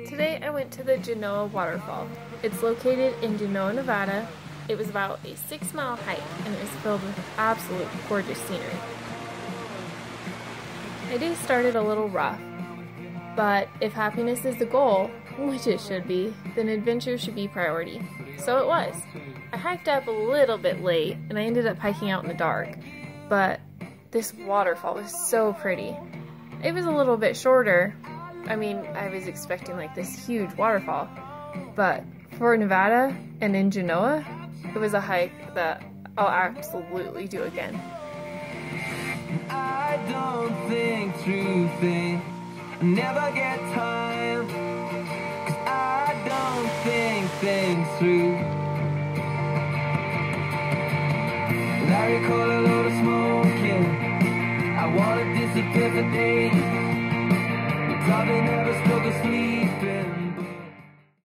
Today I went to the Genoa Waterfall. It's located in Genoa, Nevada. It was about a 6-mile hike and it was filled with absolute gorgeous scenery. My day started a little rough, but if happiness is the goal, which it should be, then adventure should be priority. So it was. I hiked up a little bit late and I ended up hiking out in the dark, but this waterfall was so pretty. It was a little bit shorter. I mean, I was expecting like this huge waterfall, but for Nevada and in Genoa, it was a hike that I'll absolutely do again. I don't think through things, never get time, 'cause I don't think things through. I recall a load of smoking, I wanna disappear for days, probably never spoke of sleep.